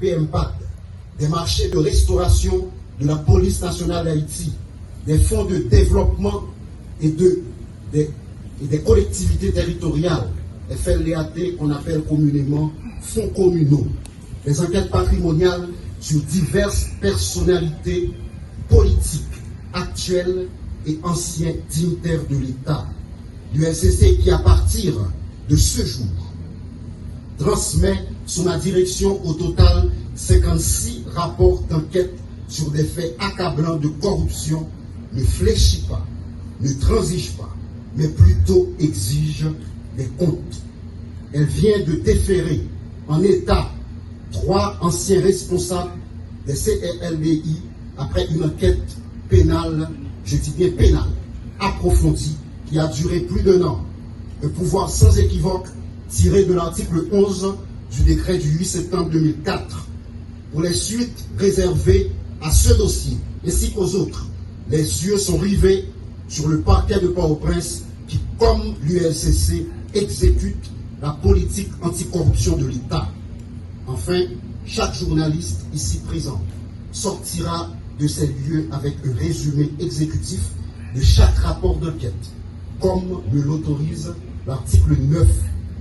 PMPAD, des marchés de restauration de la police nationale d'Haïti, des fonds de développement et des collectivités territoriales, les FLAT qu'on appelle communément fonds communaux, des enquêtes patrimoniales sur diverses personnalités politiques, actuelles et anciens dignitaires de l'État. L'ULCC qui, à partir de ce jour, transmet sous ma direction au total 56 rapports d'enquête sur des faits accablants de corruption, ne fléchit pas, ne transige pas, mais plutôt exige des comptes. Elle vient de déférer en état 3 anciens responsables des CRLDI après une enquête pénale, je dis bien pénale, approfondie, qui a duré plus d'1 an. Le pouvoir sans équivoque tiré de l'article 11 du décret du 8 septembre 2004. Pour les suites réservées à ce dossier, ainsi qu'aux autres, les yeux sont rivés sur le parquet de Port-au-Prince qui, comme l'ULCC, exécute la politique anticorruption de l'État. Enfin, chaque journaliste ici présent sortira de ces lieux avec un résumé exécutif de chaque rapport d'enquête, comme me l'autorise l'article 9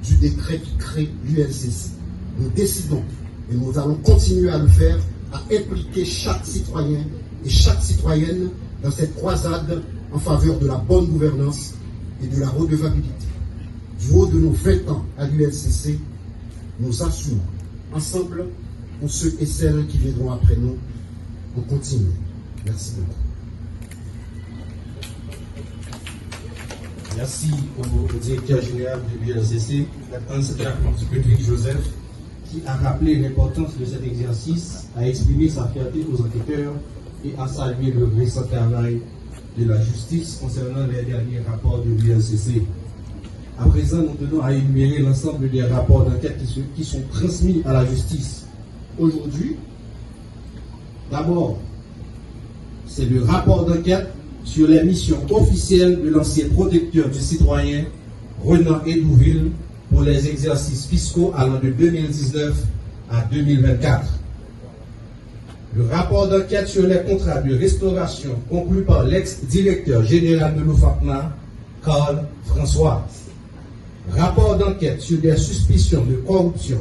du décret qui crée l'ULCC. Nous décidons, et nous allons continuer à le faire, à impliquer chaque citoyen et chaque citoyenne dans cette croisade en faveur de la bonne gouvernance et de la redevabilité. Du haut de nos 20 ans à l'ULCC, nous assumons ensemble, pour ceux et celles qui viendront après nous, on continue. Merci beaucoup. Merci au directeur général de l'ULCC, Hans-Ludwig Joseph, qui a rappelé l'importance de cet exercice, a exprimé sa fierté aux enquêteurs et a salué le récent travail de la justice concernant les derniers rapports de l'ULCC. À présent, nous tenons à énumérer l'ensemble des rapports d'enquête qui sont transmis à la justice aujourd'hui. D'abord, c'est le rapport d'enquête sur les missions officielles de l'ancien protecteur du citoyen Renan Edouville pour les exercices fiscaux allant de 2019 à 2024. Le rapport d'enquête sur les contrats de restauration conclus par l'ex-directeur général de l'OFACNA, Carl François. Rapport d'enquête sur des suspicions de corruption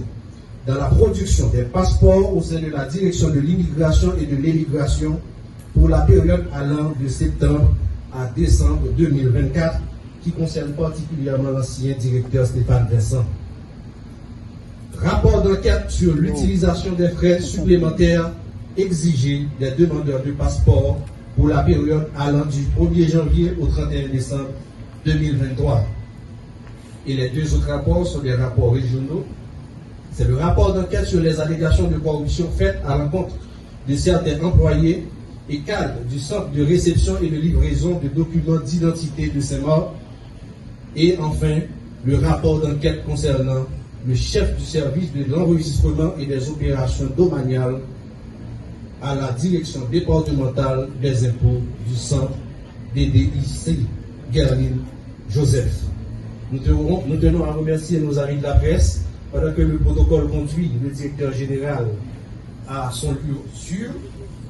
dans la production des passeports au sein de la direction de l'immigration et de l'émigration pour la période allant de septembre à décembre 2024, qui concerne particulièrement l'ancien directeur Stéphane Vincent. Rapport d'enquête sur l'utilisation des frais supplémentaires exigés des demandeurs de passeport pour la période allant du 1er janvier au 31 décembre 2023. Et les deux autres rapports sont des rapports régionaux. C'est le rapport d'enquête sur les allégations de corruption faites à l'encontre de certains employés et cadres du centre de réception et de livraison de documents d'identité de ces morts. Et enfin, le rapport d'enquête concernant le chef du service de l'enregistrement et des opérations domaniales à la direction départementale des impôts du centre DDIC, Gerline Joseph. Nous tenons à remercier nos amis de la presse pendant que le protocole conduit le directeur général à son lieu sûr.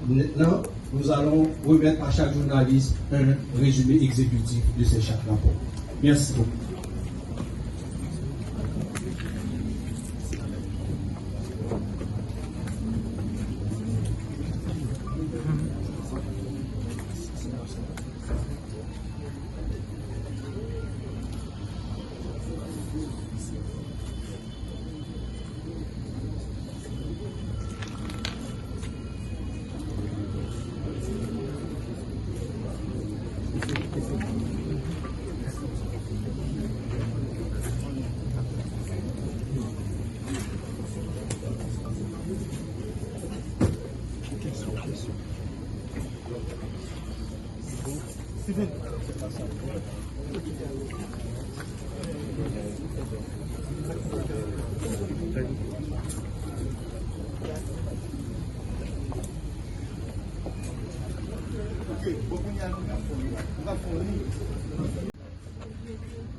Maintenant, nous allons remettre à chaque journaliste un résumé exécutif de ces chaque rapport. Merci beaucoup.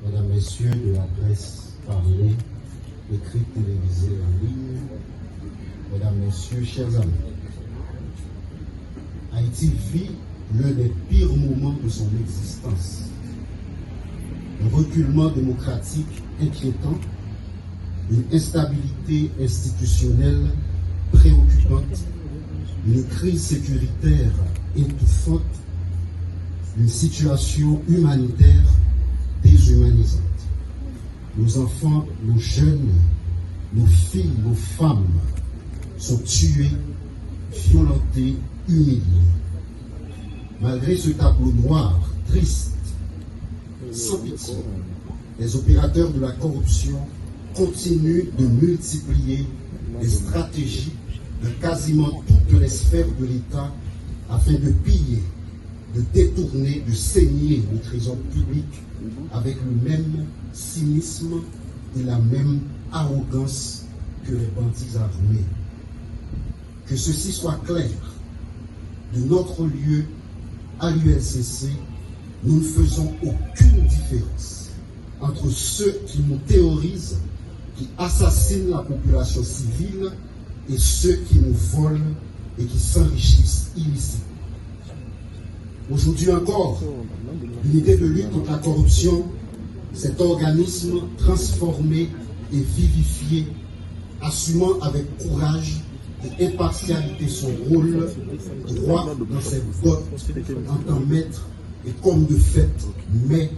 Mesdames, Messieurs de la presse parlée, écrite, télévisée en ligne, Mesdames, Messieurs, chers amis, Haïti vit l'un des pires moments de son existence. Un reculement démocratique inquiétant, une instabilité institutionnelle préoccupante, une crise sécuritaire étouffante, une situation humanitaire déshumanisante. Nos enfants, nos jeunes, nos filles, nos femmes sont tués, violentés, humiliés. Malgré ce tableau noir, triste, sans pitié, les opérateurs de la corruption continuent de multiplier les stratégies de quasiment toutes les sphères de l'État afin de piller, de détourner, de saigner le trésor public avec le même cynisme et la même arrogance que les bandits armés. Que ceci soit clair, de notre lieu à l'ULCC, nous ne faisons aucune différence entre ceux qui nous terrorisent, qui assassinent la population civile, et ceux qui nous volent et qui s'enrichissent illicitement. Aujourd'hui encore, l'unité de lutte contre la corruption, cet organisme transformé et vivifié, assumant avec courage et impartialité son rôle, droit dans ses bottes, en tant maître et comme de fait, mais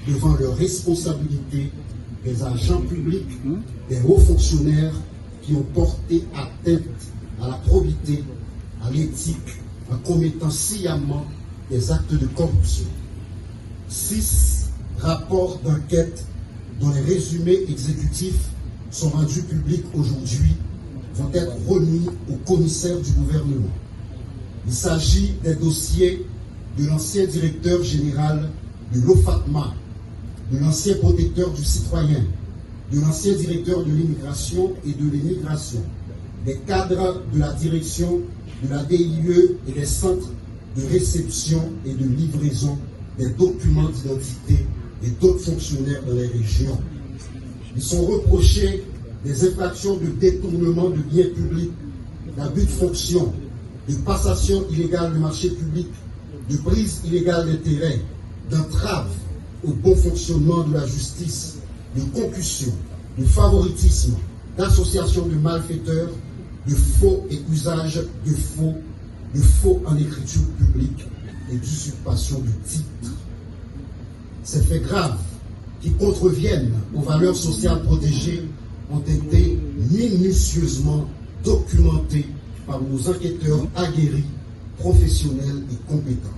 devant leurs responsabilités, des agents publics, des hauts fonctionnaires qui ont porté atteinte à la probité, à l'éthique, en commettant sciemment des actes de corruption. 6 rapports d'enquête dont les résumés exécutifs sont rendus publics aujourd'hui vont être remis au commissaire du gouvernement. Il s'agit des dossiers de l'ancien directeur général de l'OFATMA, de l'ancien protecteur du citoyen, de l'ancien directeur de l'immigration et de l'émigration, des cadres de la direction de la DIE et des centres de réception et de livraison des documents d'identité et d'autres fonctionnaires dans les régions. Ils sont reprochés des infractions de détournement de biens publics, d'abus de fonction, de passation illégale de marché public, de prise illégale d'intérêt, d'entrave au bon fonctionnement de la justice, de concussion, de favoritisme, d'association de malfaiteurs, de faux et usage de faux en écriture publique et d'usurpation de titres. Ces faits graves qui contreviennent aux valeurs sociales protégées ont été minutieusement documentés par nos enquêteurs aguerris, professionnels et compétents.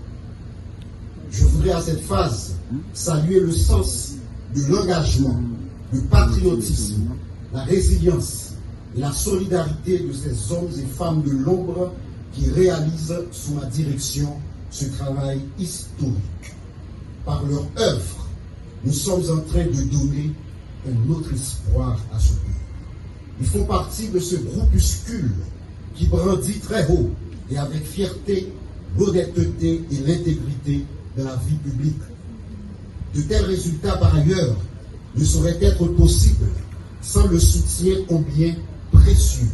Je voudrais à cette phase saluer le sens de l'engagement, le patriotisme, la résilience et la solidarité de ces hommes et femmes de l'ombre qui réalisent sous ma direction ce travail historique. Par leur œuvre, nous sommes en train de donner un autre espoir à ce pays. Ils font partie de ce groupuscule qui brandit très haut et avec fierté l'honnêteté et l'intégrité de la vie publique. De tels résultats, par ailleurs, ne sauraient être possibles sans le soutien combien précieux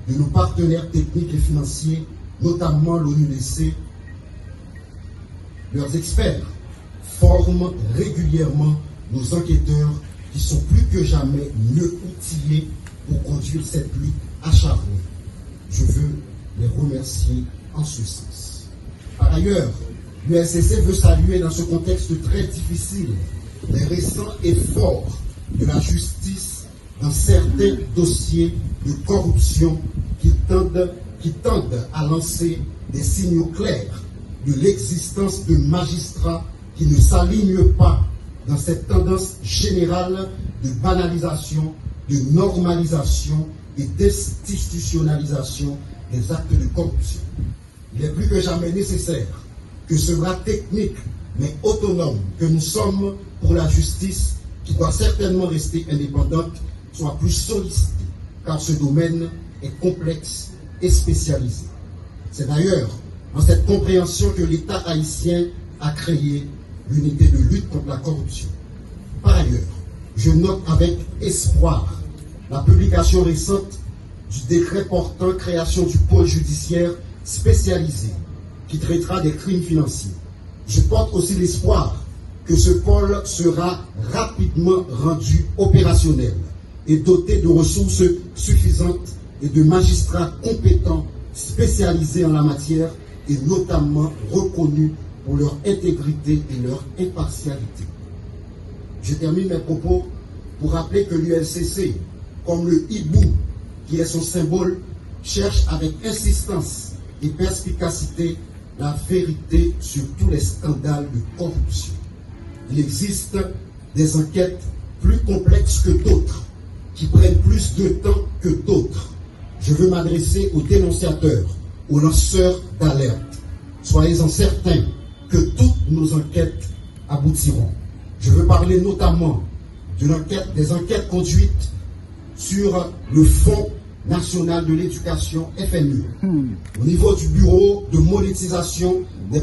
de nos partenaires techniques et financiers, notamment l'ONUDC. Leurs experts forment régulièrement nos enquêteurs qui sont plus que jamais mieux outillés pour conduire cette lutte acharnée. Je veux les remercier en ce sens. Par ailleurs, l'ULCC veut saluer dans ce contexte très difficile les récents efforts de la justice dans certains dossiers de corruption qui tendent à lancer des signaux clairs de l'existence de magistrats qui ne s'alignent pas dans cette tendance générale de banalisation, de normalisation et d'institutionnalisation des actes de corruption. Il est plus que jamais nécessaire que ce bras technique mais autonome que nous sommes pour la justice, qui doit certainement rester indépendante, soit plus sollicité, car ce domaine est complexe et spécialisé. C'est d'ailleurs dans cette compréhension que l'État haïtien a créé l'unité de lutte contre la corruption. Par ailleurs, je note avec espoir la publication récente du décret portant création du pôle judiciaire spécialisé qui traitera des crimes financiers. Je porte aussi l'espoir que ce pôle sera rapidement rendu opérationnel et doté de ressources suffisantes et de magistrats compétents spécialisés en la matière et notamment reconnus pour leur intégrité et leur impartialité. Je termine mes propos pour rappeler que l'ULCC, comme le hibou qui est son symbole, cherche avec insistance et perspicacité la vérité sur tous les scandales de corruption. Il existe des enquêtes plus complexes que d'autres, qui prennent plus de temps que d'autres. Je veux m'adresser aux dénonciateurs, aux lanceurs d'alerte. Soyez-en certains que toutes nos enquêtes aboutiront. Je veux parler notamment des enquêtes conduites sur le Fonds national de l'éducation, FNE, au niveau du bureau de monétisation des